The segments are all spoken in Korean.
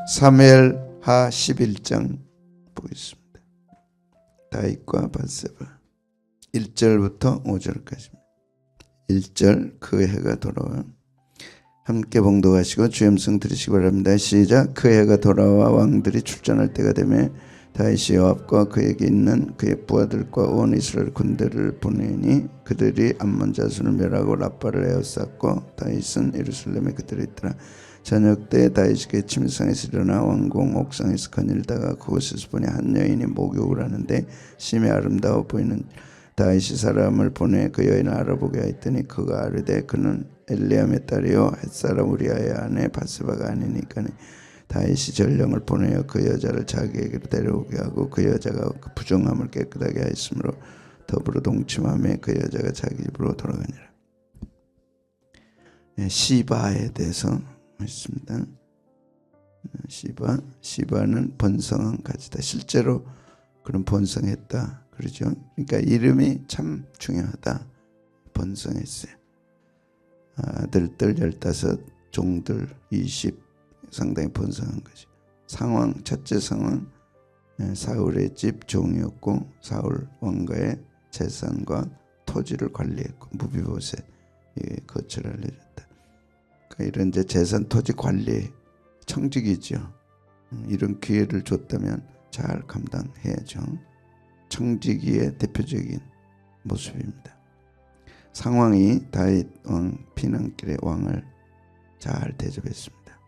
사무엘하 11장 보겠습니다. 다윗과 밧세바 1절부터 5절까지입니다. 1절 그 해가 돌아와 함께 봉독하시고 주염성 들으시기 바랍니다. 시작. 그 해가 돌아와 왕들이 출전할 때가 되매 다윗이 요압과 그에게 있는 그의 부하들과 온 이스라엘 군대를 보내니 그들이 암몬 자손을 멸하고 라빠를 에워쌌고 다윗은 예루살렘에 그들이 있더라. 저녁 때 다윗이 침상에서 일어나 왕궁 옥상에서 거닐다가 그곳에서 보니 한 여인이 목욕을 하는데 심히 아름다워 보이는 다윗이 사람을 보내 그 여인을 알아보게 하였더니 그가 아르되 그는 엘리암의 딸이요 햇사람 우리아의 아내 밧세바가 아니니까 다윗이 전령을 보내어 그 여자를 자기에게로 데려오게 하고 그 여자가 그 부정함을 깨끗하게 하였으므로 더불어 동침하며 그 여자가 자기 집으로 돌아가니라. 시바에 대해서 있습니다. 시바는 번성한 가지다. 실제로 그런 번성했다 그러죠. 그러니까 이름이 참 중요하다. 번성했어요. 아들들 15, 종들 20, 상당히 번성한 거죠. 상황, 첫째 상황, 사울의 집 종이었고 사울 왕가의 재산과 토지를 관리했고 무비보셋 거처를 알려줬다. 그러니까 이런 이제 재산 토지 관리 청직이죠. 이런 기회를 줬다면 잘 감당해야죠. 청지기의 대표적인 모습입니다. 상황이 다윗 왕 피난길의 왕을 잘 대접했습니다.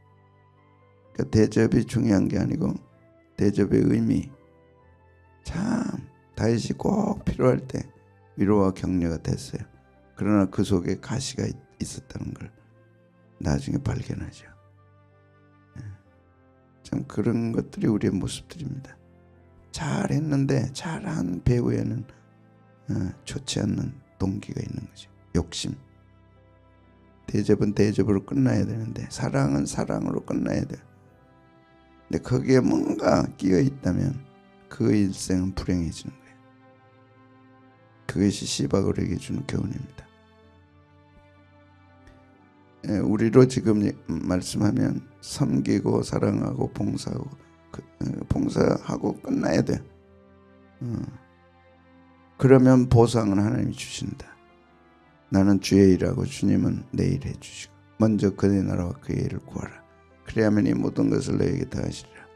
그러니까 대접이 중요한 게 아니고 대접의 의미. 참 다윗이 꼭 필요할 때 위로와 격려가 됐어요. 그러나 그 속에 가시가 있었다는 걸 나중에 발견하죠. 참 그런 것들이 우리의 모습들입니다. 잘했는데 잘한 배우에는 좋지 않는 동기가 있는 거죠. 욕심. 대접은 대접으로 끝나야 되는데 사랑은 사랑으로 끝나야 돼요. 근데 거기에 뭔가 끼어 있다면 그 일생은 불행해지는 거예요. 그것이 시바골에게 주는 교훈입니다. 우리로 지금 말씀하면 섬기고 사랑하고 봉사하고 끝나야 돼요. 그러면 보상은 하나님이 주신다. 나는 주의 일하고 주님은 내 일 해주시고 먼저 그의 나라와 그의 일을 구하라. 그래야만 이 모든 것을 너에게 더하시리라.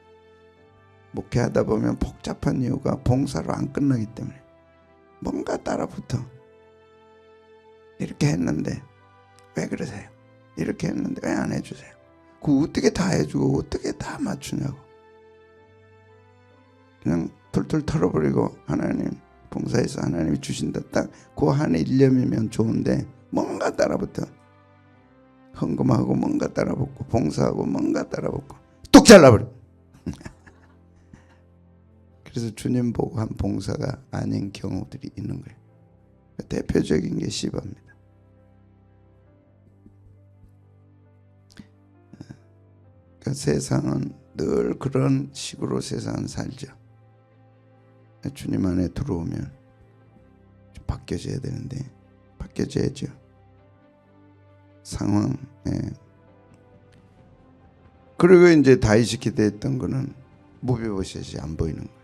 목회하다 보면 복잡한 이유가 봉사로 안 끝나기 때문에 뭔가 따라붙어. 이렇게 했는데 왜 그러세요? 이렇게 했는데 왜 안 해주세요? 그 어떻게 다 해주고 어떻게 다 맞추냐고. 그냥 툴툴 털어버리고 하나님 봉사해서 하나님이 주신다. 딱 그 한 일념이면 좋은데 뭔가 따라붙어. 헌금하고 뭔가 따라붙고 봉사하고 뭔가 따라붙고 뚝 잘라버려. 그래서 주님 보고 한 봉사가 아닌 경우들이 있는 거예요. 대표적인 게 시바입니다. 그러니까 세상은 늘 그런 식으로 세상은 살죠. 주님 안에 들어오면 바뀌어져야 되는데 바뀌어져야죠. 상황. 그리고 이제 다윗이 기대했던 거는 무비보셋이 안 보이는 거예요.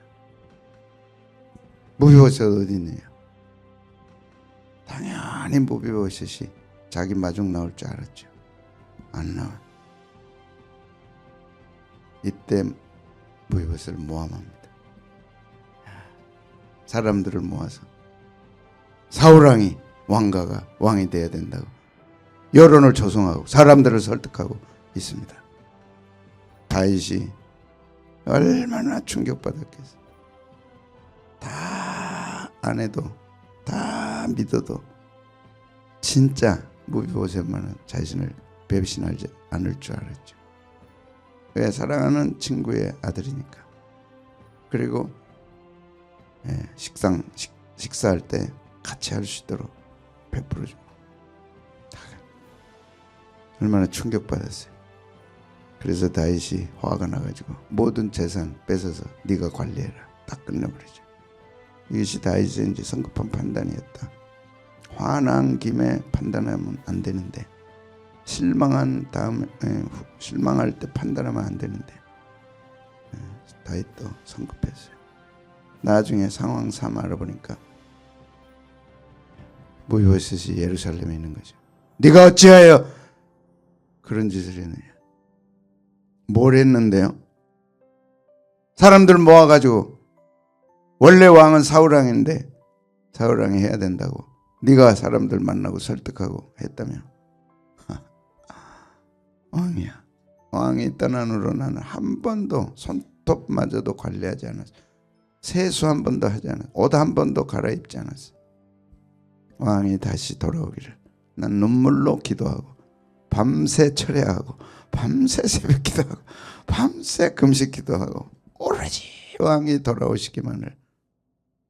무비보셋 어디 있느냐? 당연히 무비보셋이 자기 마중 나올 줄 알았죠. 안 나와. 이때 무비보셋을 모함합니다. 사람들을 모아서 사울왕이 왕가가 왕이 돼야 된다고 여론을 조성하고 사람들을 설득하고 있습니다. 다윗이 얼마나 충격받았겠어요. 다 안 해도 다 믿어도 진짜 무비보셋만은 자신을 배신하지 않을 줄 알았죠. 왜? 사랑하는 친구의 아들이니까. 그리고 식사할 때 같이 할 수 있도록 베풀어주고. 얼마나 충격받았어요. 그래서 다윗이 화가 나가지고 모든 재산 뺏어서 네가 관리해라. 딱 끝내버리죠. 이것이 다윗의 이제 성급한 판단이었다. 화난 김에 판단하면 안 되는데 실망한 다음에 실망할 때 판단하면 안 되는데 다윗도 성급했어요. 나중에 상황 삼아 알아보니까 무효셋이 예루살렘에 있는 거죠. 네가 어찌하여 그런 짓을 했느냐. 뭘 했는데요? 사람들 모아가지고 원래 왕은 사울왕인데 사울왕이 해야 된다고 네가 사람들 만나고 설득하고 했다며. 왕이야. 왕이 떠난 후로 나는 한 번도 손톱마저도 관리하지 않았어. 세수 한 번도 하지 않았어. 옷 한 번도 갈아입지 않았어. 왕이 다시 돌아오기를 난 눈물로 기도하고 밤새 철야하고 밤새 새벽 기도하고 밤새 금식 기도하고 오로지 왕이 돌아오시기만을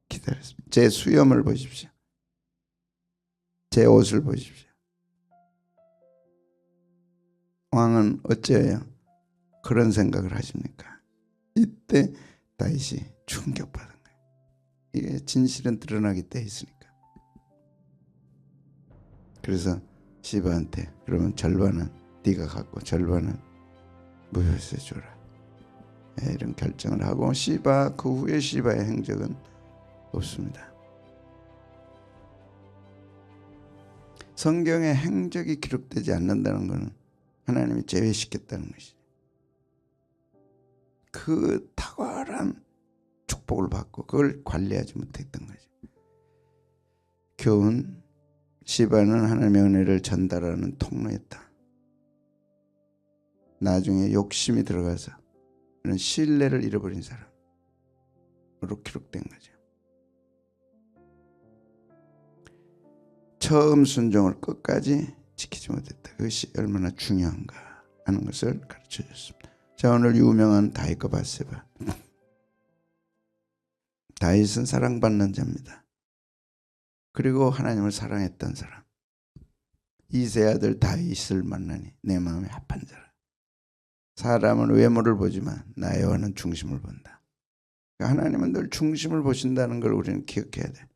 기다렸습니다. 제 수염을 보십시오. 제 옷을 보십시오. 왕은 어째요 그런 생각을 하십니까? 이때 다윗이 충격받은 거예요. 이게 진실은 드러나기 때에 있으니까. 그래서 시바한테 그러면 절반은 네가 갖고 절반은 무효세 줘라. 이런 결정을 하고 시바 그 후에 시바의 행적은 없습니다. 성경에 행적이 기록되지 않는다는 것은 하나님이 제외시켰다는 것이죠. 그 탁월한 축복을 받고 그걸 관리하지 못했던 거죠. 교훈 시바는 하나님의 은혜를 전달하는 통로였다. 나중에 욕심이 들어가서 그런 신뢰를 잃어버린 사람으로 기록된 거죠. 처음 순종을 끝까지 지키지 못했다. 그것이 얼마나 중요한가 하는 것을 가르쳐 줬습니다. 자, 오늘 유명한 다윗과 밧세바. 다윗은 사랑받는 자입니다. 그리고 하나님을 사랑했던 사람. 이세 아들 다윗을 만나니 내 마음에 합한 자라. 사람은 외모를 보지만 나 여호와는 중심을 본다. 하나님은 늘 중심을 보신다는 걸 우리는 기억해야 돼.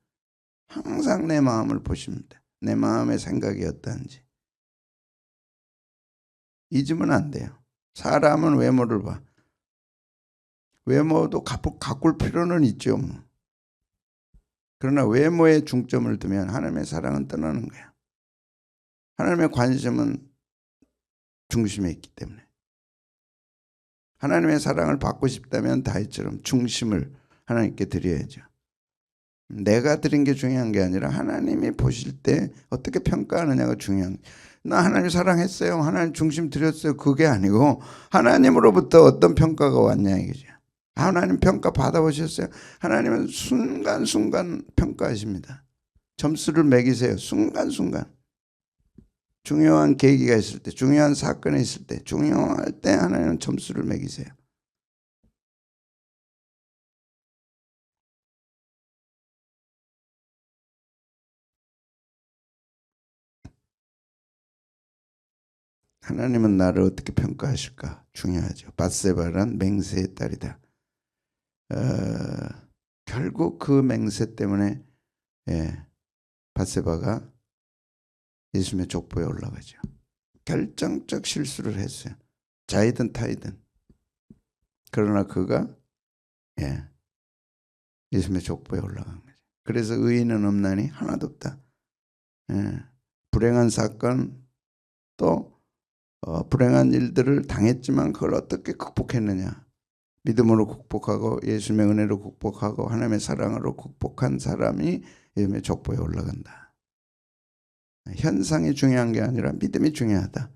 항상 내 마음을 보십니다. 내 마음의 생각이 어떠한지 잊으면 안 돼요. 사람은 외모를 봐. 외모도 가꿀 필요는 있죠. 그러나 외모에 중점을 두면 하나님의 사랑은 떠나는 거야. 하나님의 관심은 중심에 있기 때문에. 하나님의 사랑을 받고 싶다면 다윗처럼 중심을 하나님께 드려야죠. 내가 드린 게 중요한 게 아니라 하나님이 보실 때 어떻게 평가하느냐가 중요한 거예요. 나 하나님 사랑했어요. 하나님 중심 드렸어요. 그게 아니고 하나님으로부터 어떤 평가가 왔냐 이거죠. 하나님 평가 받아보셨어요? 하나님은 순간순간 평가하십니다. 점수를 매기세요. 순간순간. 중요한 계기가 있을 때, 중요한 사건이 있을 때, 중요할 때 하나님은 점수를 매기세요. 하나님은 나를 어떻게 평가하실까? 중요하죠. 밧세바란 맹세의 딸이다. 결국 그 맹세 때문에 밧세바가 예수님의 족보에 올라가죠. 결정적 실수를 했어요. 자이든 타이든. 그러나 그가 예수님의 족보에 올라간 거죠. 그래서 의인은 없나니 하나도 없다. 불행한 사건 또 불행한 일들을 당했지만 그걸 어떻게 극복했느냐. 믿음으로 극복하고 예수님의 은혜로 극복하고 하나님의 사랑으로 극복한 사람이 예수님의 족보에 올라간다. 현상이 중요한 게 아니라 믿음이 중요하다.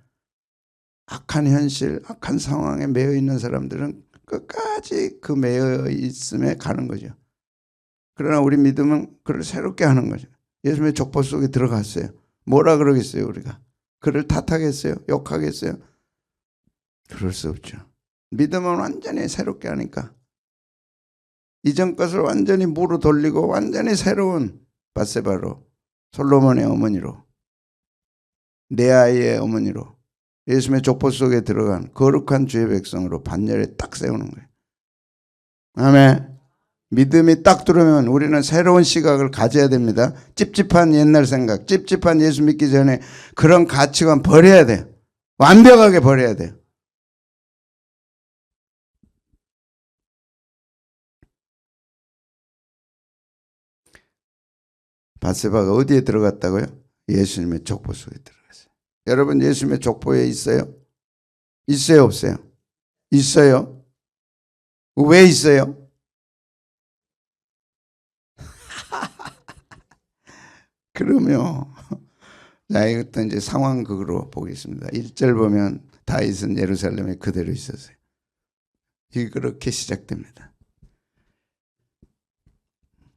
악한 현실, 악한 상황에 매여 있는 사람들은 끝까지 그 매여 있음에 가는 거죠. 그러나 우리 믿음은 그를 새롭게 하는 거죠. 예수님의 족보 속에 들어갔어요. 뭐라 그러겠어요 우리가? 그를 탓하겠어요? 욕하겠어요? 그럴 수 없죠. 믿음은 완전히 새롭게 하니까 이전 것을 완전히 무로 돌리고 완전히 새로운 밧세바로 솔로몬의 어머니로 내 아이의 어머니로 예수님의 족보 속에 들어간 거룩한 주의 백성으로 반열에 딱 세우는 거예요. 아멘. 믿음이 딱 들어오면 우리는 새로운 시각을 가져야 됩니다. 찝찝한 옛날 생각, 찝찝한 예수 믿기 전에 그런 가치관 버려야 돼요. 완벽하게 버려야 돼요. 밧세바가 어디에 들어갔다고요? 예수님의 족보 속에 들어갔어요. 여러분 예수님의 족보에 있어요? 있어요 없어요? 있어요. 왜 있어요? 그러면 자, 이것도 이제 상황극으로 보겠습니다. 1절 보면 다윗은 예루살렘에 그대로 있었어요. 이게 그렇게 시작됩니다.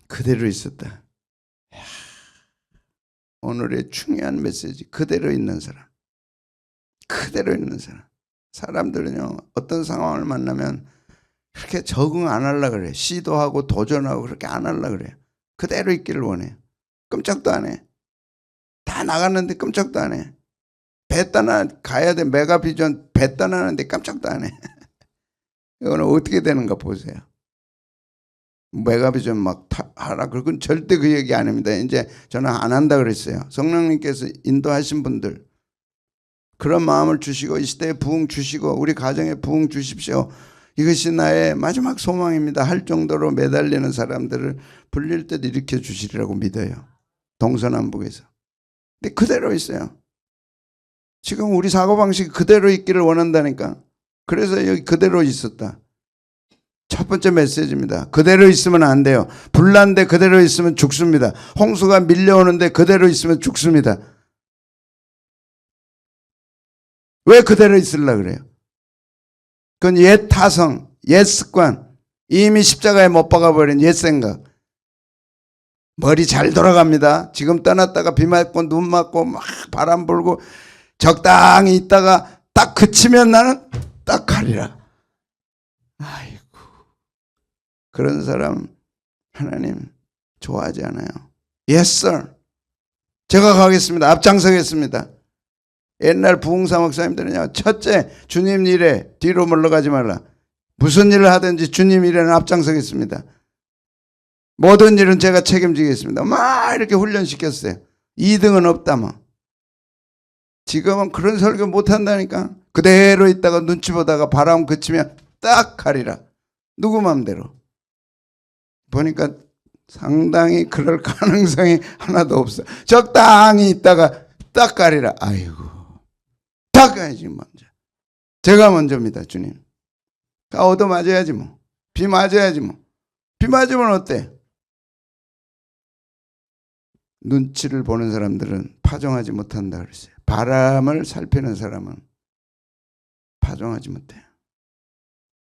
그대로 있었다. 오늘의 중요한 메시지, 그대로 있는 사람. 그대로 있는 사람. 사람들은요, 어떤 상황을 만나면 그렇게 적응 안 하려고 그래요. 시도하고 도전하고 그렇게 안 하려고 그래요. 그대로 있기를 원해요. 끔찍도 안 해. 다 나갔는데 끔찍도 안 해. 배 떠나 가야 돼. 메가비전 배 떠나는데 깜짝도 안 해. 이거는 어떻게 되는가 보세요. 메가비전 막 하라. 그건 절대 그 얘기 아닙니다. 이제 저는 안 한다 그랬어요. 성령님께서 인도하신 분들 그런 마음을 주시고 이 시대에 부흥 주시고 우리 가정에 부흥 주십시오. 이것이 나의 마지막 소망입니다. 할 정도로 매달리는 사람들을 불릴 때 일으켜 주시리라고 믿어요. 동서남북에서. 근데 그대로 있어요. 지금 우리 사고방식이 그대로 있기를 원한다니까. 그래서 여기 그대로 있었다. 첫 번째 메시지입니다. 그대로 있으면 안 돼요. 불난데 그대로 있으면 죽습니다. 홍수가 밀려오는데 그대로 있으면 죽습니다. 왜 그대로 있으려고 그래요? 그건 옛 타성, 옛 습관, 이미 십자가에 못 박아버린 옛 생각. 머리 잘 돌아갑니다. 지금 떠났다가 비 맞고 눈 맞고 막 바람 불고 적당히 있다가 딱 그치면 나는 딱 가리라. 아이고, 그런 사람 하나님 좋아하지 않아요. Yes, sir. 제가 가겠습니다. 앞장서겠습니다. 옛날 부흥사 목사님들은요, 첫째 주님 일에 뒤로 물러가지 말라. 무슨 일을 하든지 주님 일에는 앞장서겠습니다. 모든 일은 제가 책임지겠습니다. 막 이렇게 훈련시켰어요. 2등은 없다 뭐. 지금은 그런 설교 못한다니까. 그대로 있다가 눈치 보다가 바람 그치면 딱 가리라. 누구 맘대로. 보니까 상당히 그럴 가능성이 하나도 없어. 적당히 있다가 딱 가리라. 아이고, 딱 가야지 먼저. 제가 먼저입니다, 주님. 얻어 맞아야지 뭐. 비 맞아야지 뭐. 비 맞으면 어때? 눈치를 보는 사람들은 파종하지 못한다 그랬어요. 바람을 살피는 사람은 파종하지 못해요.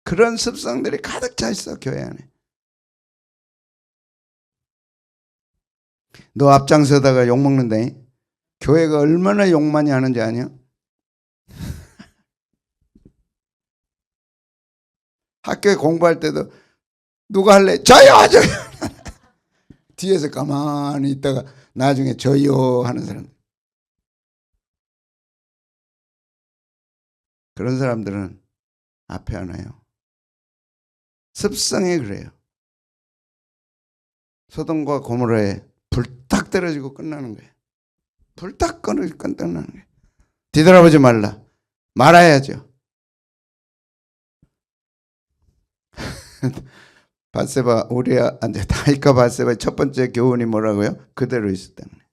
그런 습성들이 가득 차 있어, 교회 안에. 너 앞장서다가 욕먹는다. 교회가 얼마나 욕 많이 하는지 아냐? 학교에 공부할 때도 누가 할래? 저요! 저요! 뒤에서 가만히 있다가 나중에 저요 하는 사람. 그런 사람들은 앞에 안 와요. 습성이 그래요. 소돔과 고모라에 불딱 떨어지고 끝나는 거예요. 불딱 떨어지고 끝나는 거예요. 뒤돌아보지 말라. 말아야죠. 밧세바 우리야 이제 다윗과 밧세바의 첫 번째 교훈이 뭐라고요? 그대로 있었다는 거예요.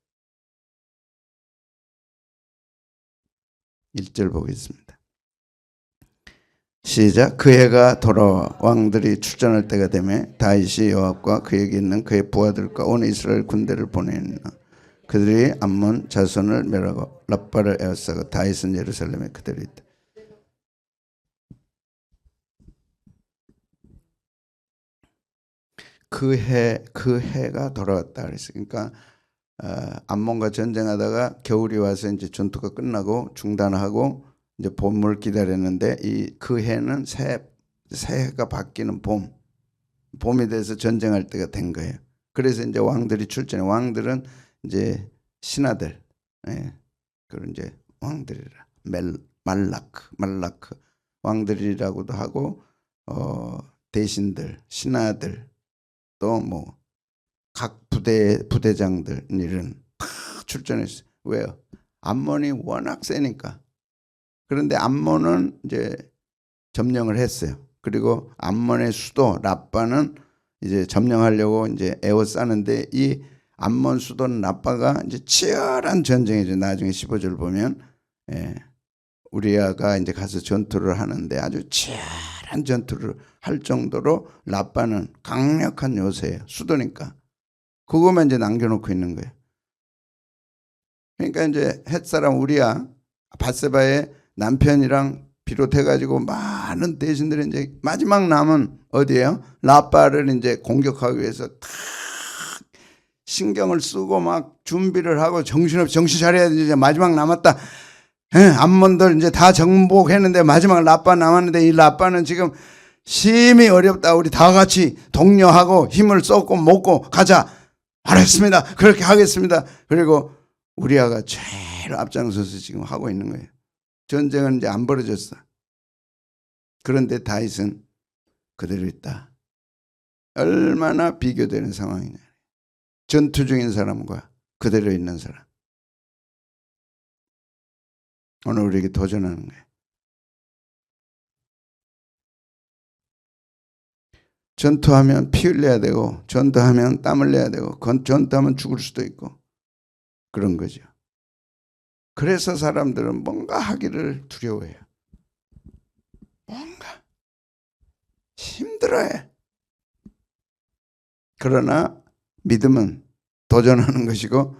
1절 보겠습니다. 시작. 그 해가 돌아와 왕들이 출전할 때가 되매 다윗이 요압과 그에게 있는 그의 부하들과 온 이스라엘 군대를 보내니라. 그들이 암몬 자손을 멸하고 랍바를 에워싸고 다윗은 예루살렘에 그대로 있다. 그 해가 돌아왔다 그랬어요. 그러니까 암몬과 전쟁하다가 겨울이 와서 이제 전투가 끝나고 중단하고 이제 봄을 기다렸는데 그 해는 새 해가 바뀌는 봄이 돼서 전쟁할 때가 된 거예요. 그래서 이제 왕들이 출전해. 왕들은 이제 신하들, 그런 이제 왕들이라 말라크 왕들이라고도 하고 대신들, 신하들 또 뭐 각 부대장들 일은 다 출전했어요. 왜요? 암몬이 워낙 세니까. 그런데 암몬은 이제 점령을 했어요. 그리고 암몬의 수도 랍바는 이제 점령하려고 이제 에워싸는데 이 암몬 수도는 라빠가 이제 치열한 전쟁이죠. 나중에 15절 보면 우리아가 이제 가서 전투를 하는데 아주 치열한 전투를 할 정도로 라빠는 강력한 요새예요. 수도니까. 그것만 이제 남겨놓고 있는 거예요. 그러니까 이제 헷사람 우리아 밧세바의 남편이랑 비롯해가지고 많은 대신들이 이제 마지막 남은 어디예요? 라빠를 이제 공격하기 위해서 다 신경을 쓰고 막 준비를 하고 정신없이 정신 차려야 돼. 이제 마지막 남았다. 암몬들 이제 다 정복했는데 마지막 라빠 남았는데 이 라빠는 지금 심히 어렵다. 우리 다 같이 독려하고 힘을 쏟고 먹고 가자. 알았습니다. 그렇게 하겠습니다. 그리고 우리아가 제일 앞장서서 지금 하고 있는 거예요. 전쟁은 이제 안 벌어졌어. 그런데 다윗은 그대로 있다. 얼마나 비교되는 상황이냐. 전투 중인 사람과 그대로 있는 사람. 오늘 우리에게 도전하는 거예요. 전투하면 피 흘려야 되고 전투하면 땀 흘려야 되고 전투하면 죽을 수도 있고 그런 거죠. 그래서 사람들은 뭔가 하기를 두려워해요. 뭔가 힘들어해. 그러나 믿음은 도전하는 것이고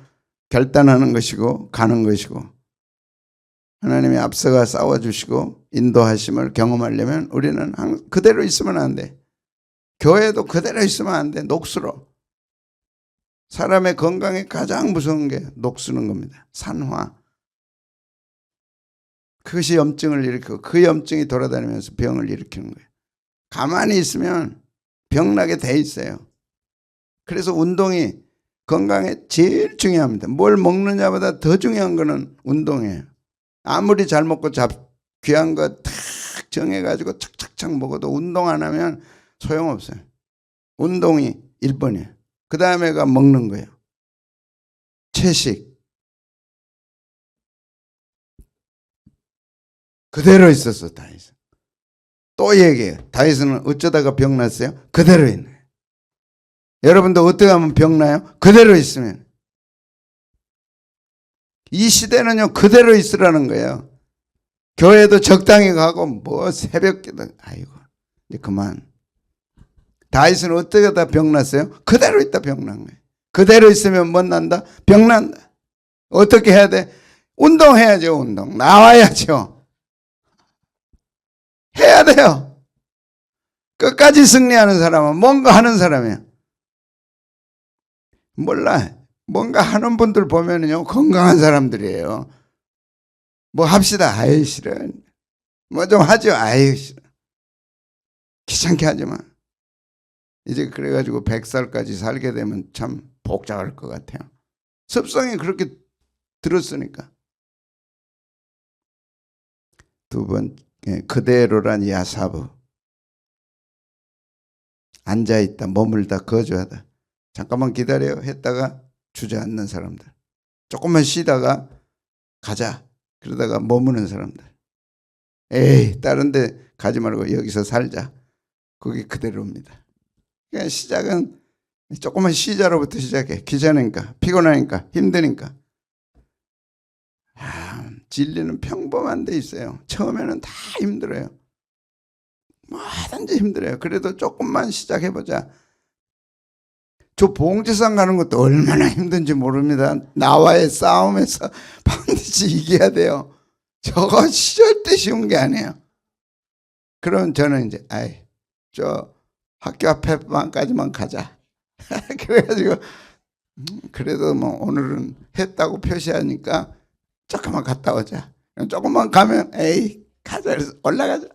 결단하는 것이고 가는 것이고 하나님이 앞서가 싸워주시고 인도하심을 경험하려면 우리는 그대로 있으면 안 돼. 교회도 그대로 있으면 안 돼. 녹슬어. 사람의 건강에 가장 무서운 게 녹슬는 겁니다. 산화. 그것이 염증을 일으키고 그 염증이 돌아다니면서 병을 일으키는 거예요. 가만히 있으면 병나게 돼 있어요. 그래서 운동이 건강에 제일 중요합니다. 뭘 먹느냐보다 더 중요한 거는 운동이에요. 아무리 잘 먹고 귀한 거 탁 정해가지고 착착착 먹어도 운동 안 하면 소용없어요. 운동이 1번이에요. 그 다음에가 먹는 거예요. 채식. 그대로 있었어 다윗은. 또 얘기해요. 다윗은 어쩌다가 병났어요? 그대로 있네. 여러분도 어떻게 하면 병나요? 그대로 있으면. 이 시대는요 그대로 있으라는 거예요. 교회도 적당히 가고 뭐 새벽기도 아이고 이제 그만. 다윗은 어떻게 하다 병났어요? 그대로 있다 병난 거예요. 그대로 있으면 뭐 난다? 병난다. 어떻게 해야 돼? 운동해야죠. 운동. 나와야죠. 해야 돼요. 끝까지 승리하는 사람은 뭔가 하는 사람이야. 몰라. 뭔가 하는 분들 보면은요 건강한 사람들이에요. 뭐 합시다. 아이 싫어. 뭐 좀 하죠. 아이 싫어. 귀찮게 하지 마. 이제 그래가지고 100살까지 살게 되면 참 복잡할 것 같아요. 습성이 그렇게 들었으니까. 두 번째 그대로란 야사부. 앉아있다 머물다 거주하다. 잠깐만 기다려 했다가 주저앉는 사람들. 조금만 쉬다가 가자 그러다가 머무는 사람들. 에이 다른 데 가지 말고 여기서 살자. 그게 그대로입니다. 그러니까 시작은 조금만 쉬자로부터 시작해. 귀찮으니까 피곤하니까 힘드니까. 진리는 평범한 데 있어요. 처음에는 다 힘들어요. 뭐든지 힘들어요. 그래도 조금만 시작해보자. 저 봉제산 가는 것도 얼마나 힘든지 모릅니다. 나와의 싸움에서 반드시 이겨야 돼요. 저거 절대 쉬운 게 아니에요. 그럼 저는 이제 저 학교 앞에만까지만 가자. 그래가지고 그래도 뭐 오늘은 했다고 표시하니까 조금만 갔다 오자. 조금만 가면 에이 가자 그래서 올라가자.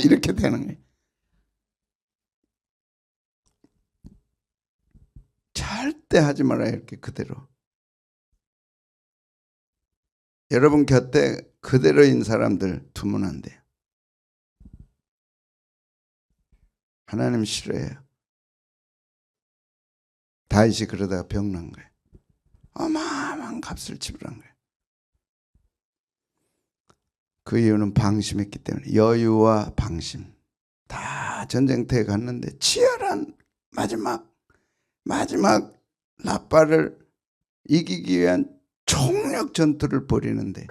이렇게 되는 거예요. 절대 하지 말아요. 이렇게 그대로. 여러분 곁에 그대로인 사람들 두면 안 돼요. 하나님 싫어해요. 다윗이 그러다가 병난 거예요. 어마어마한 값을 지불한 거예요. 그 이유는 방심했기 때문에. 여유와 방심. 다 전쟁터에 갔는데 치열한 마지막 라빠를 이기기 위한 총력 전투를 벌이는데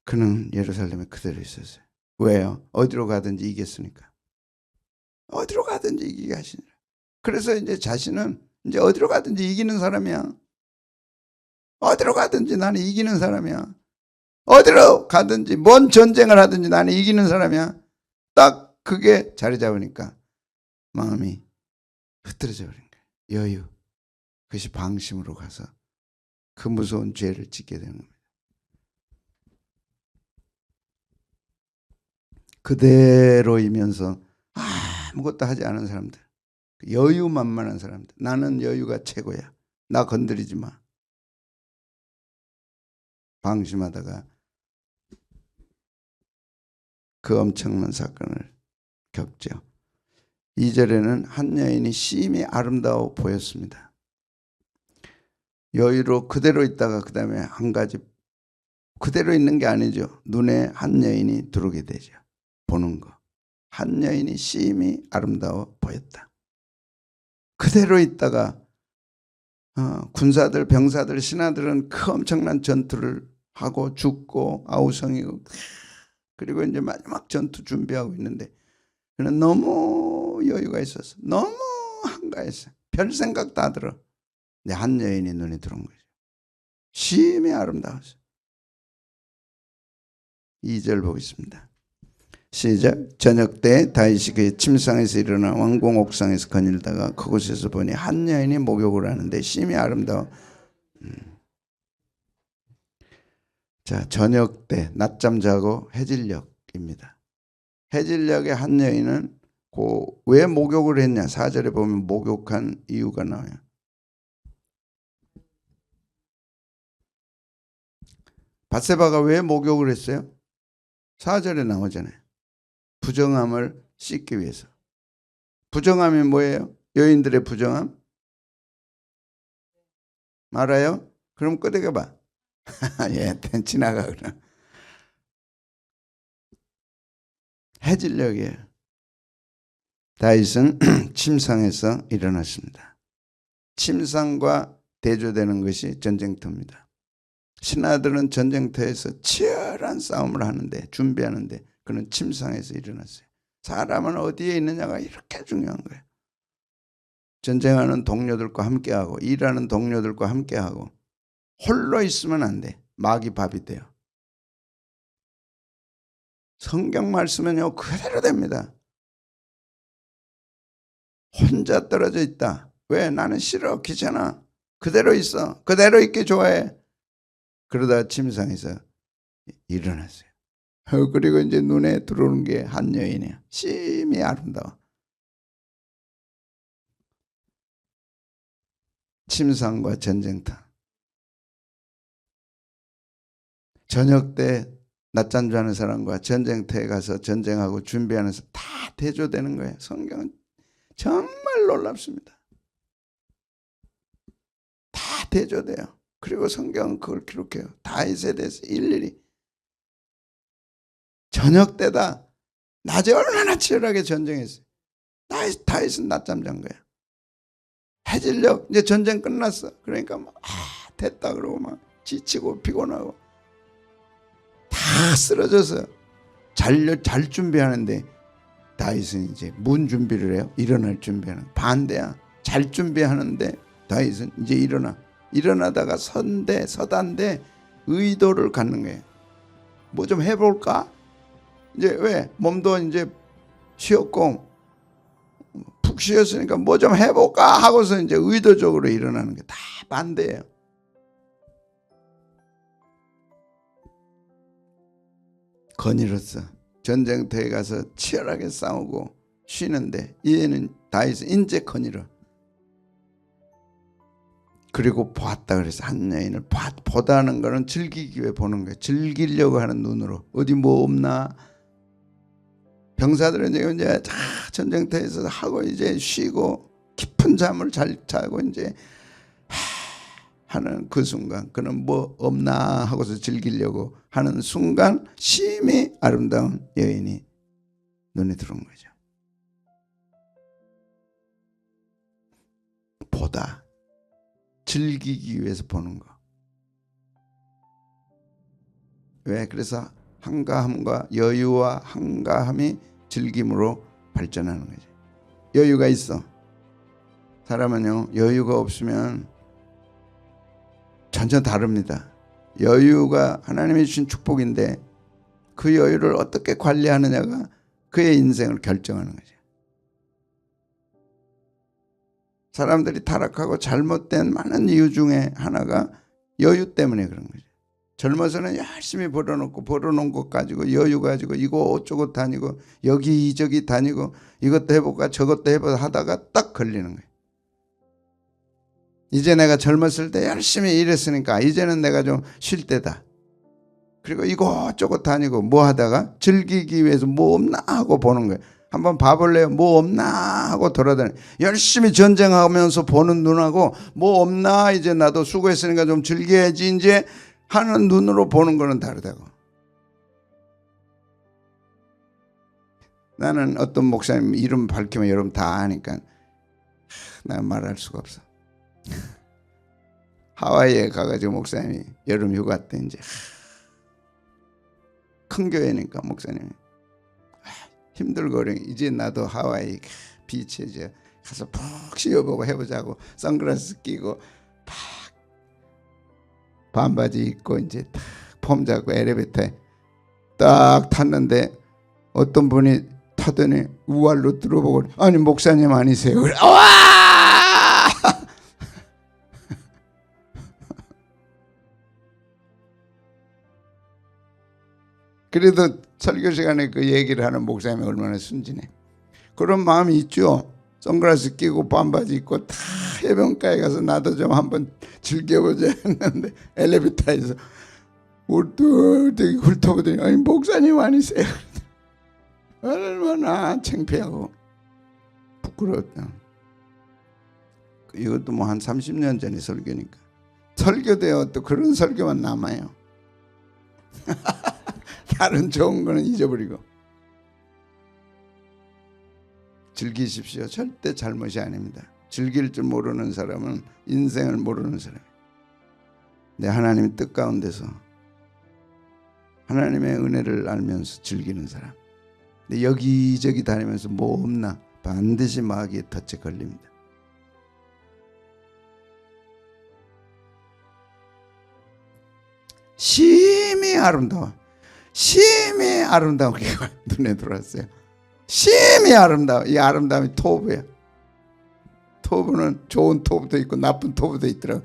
그는 예루살렘에 그대로 있었어요. 왜요? 어디로 가든지 이겼으니까. 어디로 가든지 이기게 하시니라. 그래서 이제 자신은 이제 어디로 가든지 이기는 사람이야. 어디로 가든지 나는 이기는 사람이야. 어디로 가든지 뭔 전쟁을 하든지 나는 이기는 사람이야. 딱 그게 자리 잡으니까 마음이 흐트러져 버린 거예요. 여유. 그것이 방심으로 가서 그 무서운 죄를 짓게 되는 겁니다. 그대로이면서 아무것도 하지 않은 사람들, 여유만만한 사람들, 나는 여유가 최고야, 나 건드리지 마, 방심하다가 그 엄청난 사건을 겪죠. 2절에는 한 여인이 심히 아름다워 보였습니다. 여유로 그대로 있다가 그 다음에 한 가지, 그대로 있는 게 아니죠. 눈에 한 여인이 들어오게 되죠. 보는 거. 한 여인이 심히 아름다워 보였다. 그대로 있다가 군사들, 병사들, 신하들은 그 엄청난 전투를 하고 죽고 아우성이고 그리고 이제 마지막 전투 준비하고 있는데 그는 너무 여유가 있어서 너무 한가했어. 별 생각 다 들어. 근데 한 여인이 눈에 들어온 거죠. 심히 아름다웠어요. 2절 보겠습니다. 시작. 저녁 때 다윗이 그의 침상에서 일어나 왕궁 옥상에서 거닐다가 그곳에서 보니 한 여인이 목욕을 하는데 심히 아름다워. 자, 저녁 때 낮잠 자고 해질녘입니다. 해질녘에 한 여인은 왜 목욕을 했냐? 4절에 보면 목욕한 이유가 나와요. 밧세바가 왜 목욕을 했어요? 4절에 나오잖아요. 부정함을 씻기 위해서. 부정함이 뭐예요? 여인들의 부정함? 알아요? 그럼 끄덕여봐. 예, 지나가 그럼. 해질녘이에요. 다윗은 침상에서 일어났습니다. 침상과 대조되는 것이 전쟁터입니다. 신하들은 전쟁터에서 치열한 싸움을 하는데 준비하는데 그는 침상에서 일어났어요. 사람은 어디에 있느냐가 이렇게 중요한 거예요. 전쟁하는 동료들과 함께하고 일하는 동료들과 함께하고 홀로 있으면 안 돼. 마귀 밥이 돼요. 성경 말씀은요 그대로 됩니다. 혼자 떨어져 있다. 왜? 나는 싫어, 귀찮아. 그대로 있어. 그대로 있기 좋아해. 그러다 침상에서 일어났어요. 그리고 이제 눈에 들어오는 게 한 여인이에요. 심히 아름다워. 침상과 전쟁터. 저녁 때 낮잠 자는 사람과 전쟁터에 가서 전쟁하고 준비하는 사람 다 대조되는 거예요. 성경은 정말 놀랍습니다. 다 대조돼요. 그리고 성경은 그걸 기록해요. 다윗에 대해서 일일이. 저녁 때다. 낮에 얼마나 치열하게 전쟁했어요. 다윗은 낮잠 잔 거야. 해질녘 이제 전쟁 끝났어. 그러니까 막 됐다 그러고 막 지치고 피곤하고 다 쓰러져서 잘 준비하는데 다윗은 이제 문 준비를 해요. 일어날 준비하는. 반대야. 잘 준비하는데 다윗은 이제 일어나다가 서단데 의도를 갖는 거예요. 뭐 좀 해볼까? 이제 왜? 몸도 이제 쉬었고 푹 쉬었으니까 뭐 좀 해볼까 하고서 이제 의도적으로 일어나는 게 다 반대예요. 거닐었어. 전쟁터에 가서 치열하게 싸우고 쉬는데 얘는 다윗은 인제 거닐어. 그리고 보았다 그래서 한 여인을 보다는 거는 즐기기 위해 보는 거예요. 즐기려고 하는 눈으로. 어디 뭐 없나? 병사들은 이제 전쟁터에서 하고 이제 쉬고 깊은 잠을 잘 자고 이제 하는 그 순간 그는 뭐 없나 하고서 즐기려고 하는 순간 심히 아름다운 여인이 눈에 들어온 거죠. 보다. 즐기기 위해서 보는 거. 왜? 그래서 한가함과 여유와 한가함이 즐김으로 발전하는 거죠. 여유가 있어. 사람은요, 여유가 없으면 전혀 다릅니다. 여유가 하나님이 주신 축복인데 그 여유를 어떻게 관리하느냐가 그의 인생을 결정하는 거죠. 사람들이 타락하고 잘못된 많은 이유 중에 하나가 여유 때문에 그런 거죠. 젊어서는 열심히 벌어놓은 것 가지고 여유 가지고 이거 어쩌고 다니고 여기저기 다니고 이것도 해볼까 저것도 해볼까 하다가 딱 걸리는 거예요. 이제 내가 젊었을 때 열심히 일했으니까 이제는 내가 좀 쉴 때다. 그리고 이것저것 다니고 뭐 하다가 즐기기 위해서 뭐 없나 하고 보는 거예요. 한번 봐볼래요? 뭐 없나 하고 돌아다녀. 열심히 전쟁하면서 보는 눈하고 뭐 없나 이제 나도 수고했으니까 좀 즐겨야지 이제 하는 눈으로 보는 거는 다르다고. 나는 어떤 목사님 이름 밝히면 여러분 다 아니까 난 말할 수가 없어. 하와이에 가가지고 목사님이 여름 휴가 때 이제 큰 교회니까 목사님이 힘들고 이제 나도 하와이 비치에 이제 가서 푹 쉬어보고 해보자고 선글라스 끼고 팍 반바지 입고 이제 딱 폼 잡고 엘리베이터에 딱 탔는데 어떤 분이 타더니 우알로 들어보고 아니 목사님 아니세요? 그래. 와! 그래도 설교 시간에 그 얘기를 하는 목사님이 얼마나 순진해. 그런 마음이 있죠. 선글라스 끼고 반바지 입고 다 해변가에 가서 나도 좀 한번 즐겨보자 했는데 엘리베이터에서 되게 훑어보더니 아니 목사님 아니세요? 얼마나 창피하고 부끄러웠다. 이것도 뭐 한 30년 전의 설교니까. 설교되어 또 그런 설교만 남아요. 다른 좋은 거는 잊어버리고. 즐기십시오. 절대 잘못이 아닙니다. 즐길 줄 모르는 사람은 인생을 모르는 사람이에요. 내 하나님의 뜻 가운데서 하나님의 은혜를 알면서 즐기는 사람. 근데 여기저기 다니면서 뭐 없나 반드시 마귀의 덫에 걸립니다. 심히 아름다워. 심히 아름다운 게 눈에 들어왔어요. 심히 아름다워. 이 아름다움이 토부야. 토부는 좋은 토부도 있고 나쁜 토부도 있더라고요.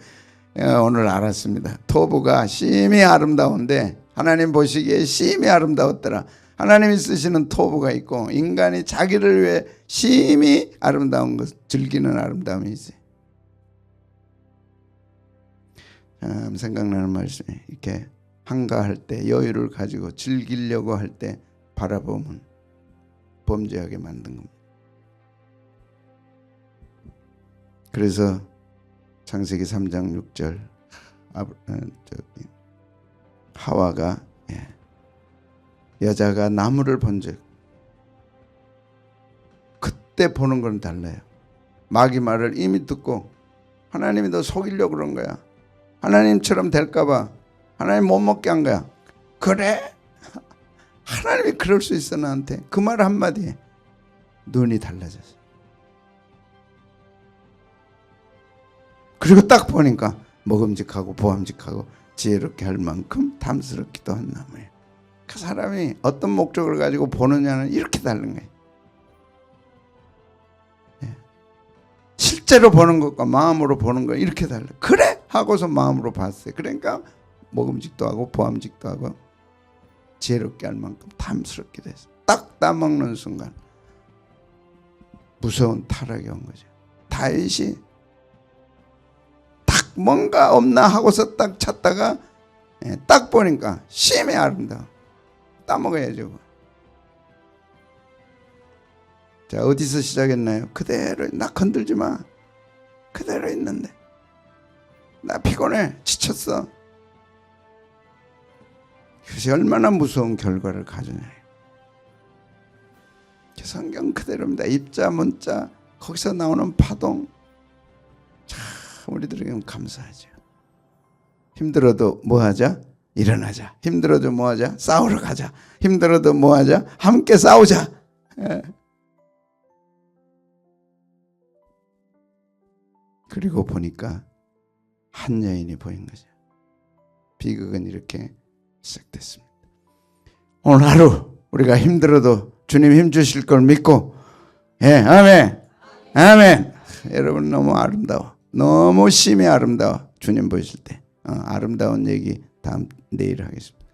오늘 알았습니다. 토부가 심히 아름다운데 하나님 보시기에 심히 아름다웠더라. 하나님이 쓰시는 토부가 있고 인간이 자기를 위해 심히 아름다운 것 즐기는 아름다움이 있어요. 참 생각나는 말씀이 이렇게 한가할 때 여유를 가지고 즐기려고 할 때 바라보면 범죄하게 만든 겁니다. 그래서 창세기 3장 6절 하와가 여자가 나무를 본 적 그때 보는 건 달라요. 마귀 말을 이미 듣고 하나님이 너 속이려고 그런 거야. 하나님처럼 될까봐 하나님 못 먹게 한 거야. 그래? 하나님이 그럴 수 있어 나한테. 그 말 한마디에 눈이 달라졌어. 그리고 딱 보니까 먹음직하고 보암직하고 지혜롭게 할 만큼 탐스럽기도 한 나무예요. 그 사람이 어떤 목적을 가지고 보느냐는 이렇게 다른 거예요. 실제로 보는 것과 마음으로 보는 거 이렇게 달라. 그래? 하고서 마음으로 봤어요. 그러니까 먹음직도 하고 보암직도 하고 지혜롭게 할 만큼 탐스럽게 됐어요. 딱 따먹는 순간 무서운 타락이 온 거죠. 다윗이 딱 뭔가 없나 하고서 딱 찾다가 딱 보니까 심히 아름다워. 따먹어야죠. 자, 어디서 시작했나요? 그대로. 나 건들지 마. 그대로 있는데 나 피곤해. 지쳤어. 그것이 얼마나 무서운 결과를 가져냐. 성경 그대로입니다. 입자 문자 거기서 나오는 파동 참 우리들에게는 감사하죠. 힘들어도 뭐 하자? 일어나자. 힘들어도 뭐 하자? 싸우러 가자. 힘들어도 뭐 하자? 함께 싸우자. 예. 그리고 보니까 한 여인이 보인 거죠. 비극은 이렇게 시작됐습니다. 오늘 하루 우리가 힘들어도 주님 힘 주실 걸 믿고, 예, 아멘, 아멘. 여러분 너무 아름다워, 너무 심히 아름다워. 주님 보실 때 아름다운 얘기 다음 내일 하겠습니다.